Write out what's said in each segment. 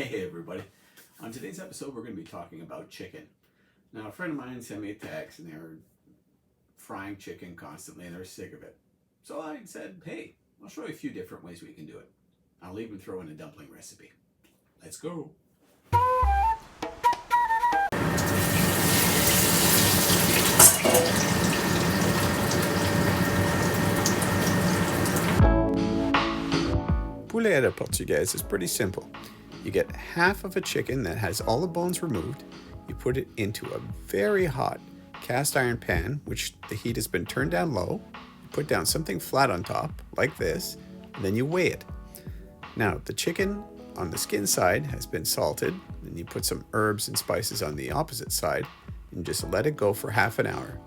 Hey everybody. On today's episode we're going to be talking about chicken. Now a friend of mine sent me a text and they were frying chicken constantly and they're sick of it. So I said, hey, I'll show you a few different ways we can do it. I'll even throw in a dumpling recipe. Let's go. Poulet à la portugaise is pretty simple. You get half of a chicken that has all the bones removed. You put it into a very hot cast iron pan, which the heat has been turned down low. You put down something flat on top, like this, and then you weigh it. Now, the chicken on the skin side has been salted, and you put some herbs and spices on the opposite side, and just let it go for half an hour.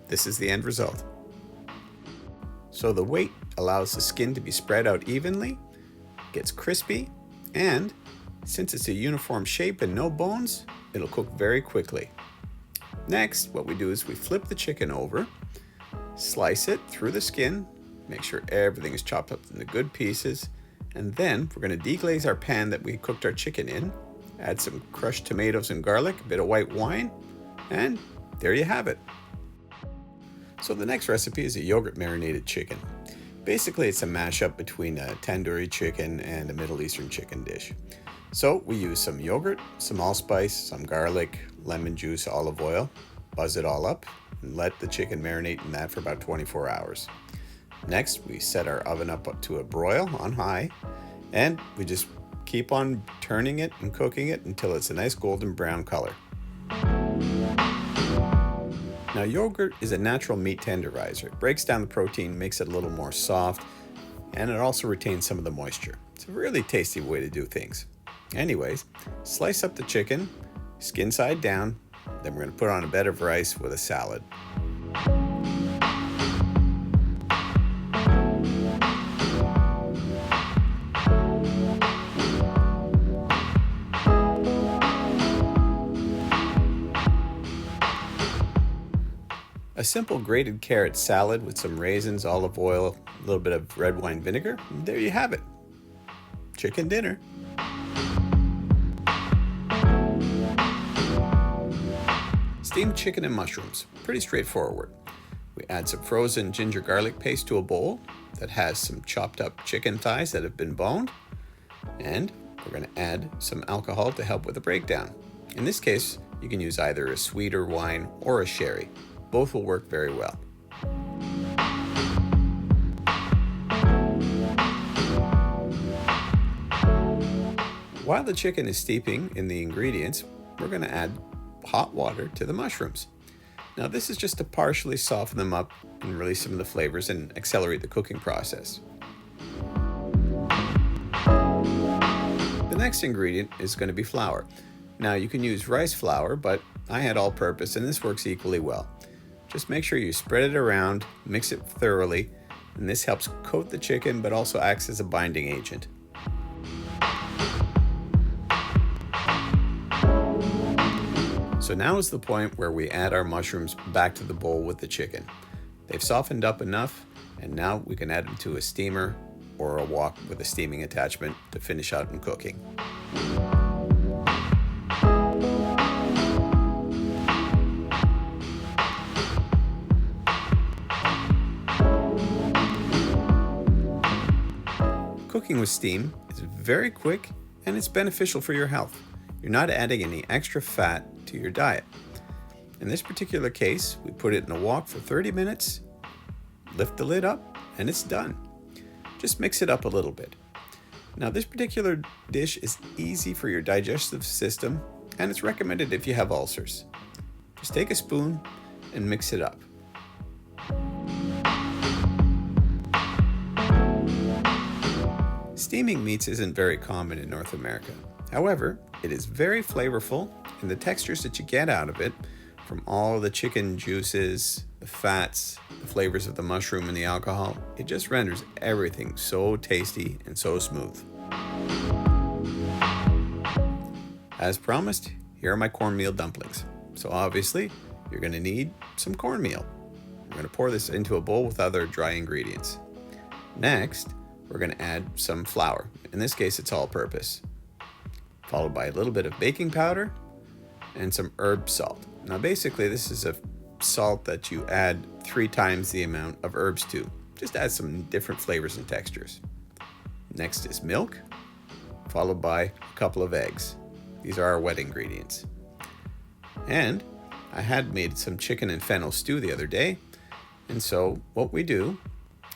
This is the end result. So the weight allows the skin to be spread out evenly, gets crispy, and since it's a uniform shape and no bones, it'll cook very quickly. Next, what we do is we flip the chicken over, slice it through the skin, make sure everything is chopped up into good pieces, and then we're going to deglaze our pan that we cooked our chicken in, add some crushed tomatoes and garlic, a bit of white wine, and there you have it. So the next recipe is a yogurt marinated chicken. Basically, it's a mashup between a tandoori chicken and a Middle Eastern chicken dish. So we use some yogurt, some allspice, some garlic, lemon juice, olive oil, buzz it all up, and let the chicken marinate in that for about 24 hours. Next, we set our oven up to a broil on high, and we just keep on turning it and cooking it until it's a nice golden brown color. Now, yogurt is a natural meat tenderizer. It breaks down the protein, makes it a little more soft, and it also retains some of the moisture. It's a really tasty way to do things. Anyways, slice up the chicken, skin side down, then we're going to put on a bed of rice with a salad. A simple grated carrot salad with some raisins, olive oil, a little bit of red wine vinegar, and there you have it. Chicken dinner. Steamed chicken and mushrooms, pretty straightforward. We add some frozen ginger garlic paste to a bowl that has some chopped up chicken thighs that have been boned, and we're going to add some alcohol to help with the breakdown. In this case, you can use either a sweeter wine or a sherry. Both will work very well. While the chicken is steeping in the ingredients, we're going to add hot water to the mushrooms. Now this is just to partially soften them up and release some of the flavors and accelerate the cooking process. The next ingredient is going to be flour. Now you can use rice flour, but I had all-purpose and this works equally well. Just make sure you spread it around, mix it thoroughly, and this helps coat the chicken but also acts as a binding agent. So now is the point where we add our mushrooms back to the bowl with the chicken. They've softened up enough, and now we can add them to a steamer or a wok with a steaming attachment to finish out in cooking. Cooking with steam is very quick and it's beneficial for your health. You're not adding any extra fat to your diet. In this particular case, we put it in a wok for 30 minutes, lift the lid up, and it's done. Just mix it up a little bit. Now, this particular dish is easy for your digestive system, and it's recommended if you have ulcers. Just take a spoon and mix it up. Steaming meats isn't very common in North America. However, it is very flavorful, and the textures that you get out of it, from all the chicken juices, the fats, the flavors of the mushroom and the alcohol, it just renders everything so tasty and so smooth. As promised, here are my cornmeal dumplings. So obviously, you're going to need some cornmeal. We're going to pour this into a bowl with other dry ingredients. Next, we're going to add some flour. In this case, it's all-purpose. followed by a little bit of baking powder and some herb salt. Now basically this is a salt that you add 3 times the amount of herbs to. Just add some different flavors and textures. Next is milk, followed by a couple of eggs. These are our wet ingredients. And I had made some chicken and fennel stew the other day, and so what we do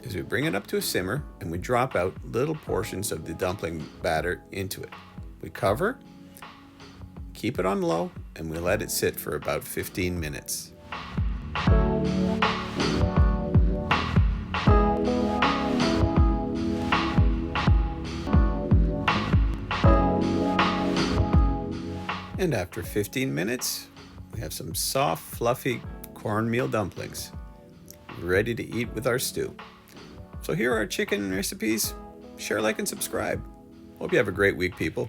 is we bring it up to a simmer and we drop out little portions of the dumpling batter into it. We cover, keep it on low, and we let it sit for about 15 minutes. And after 15 minutes, we have some soft, fluffy cornmeal dumplings ready to eat with our stew. So here are our chicken recipes. Share, like, and subscribe. Hope you have a great week, people.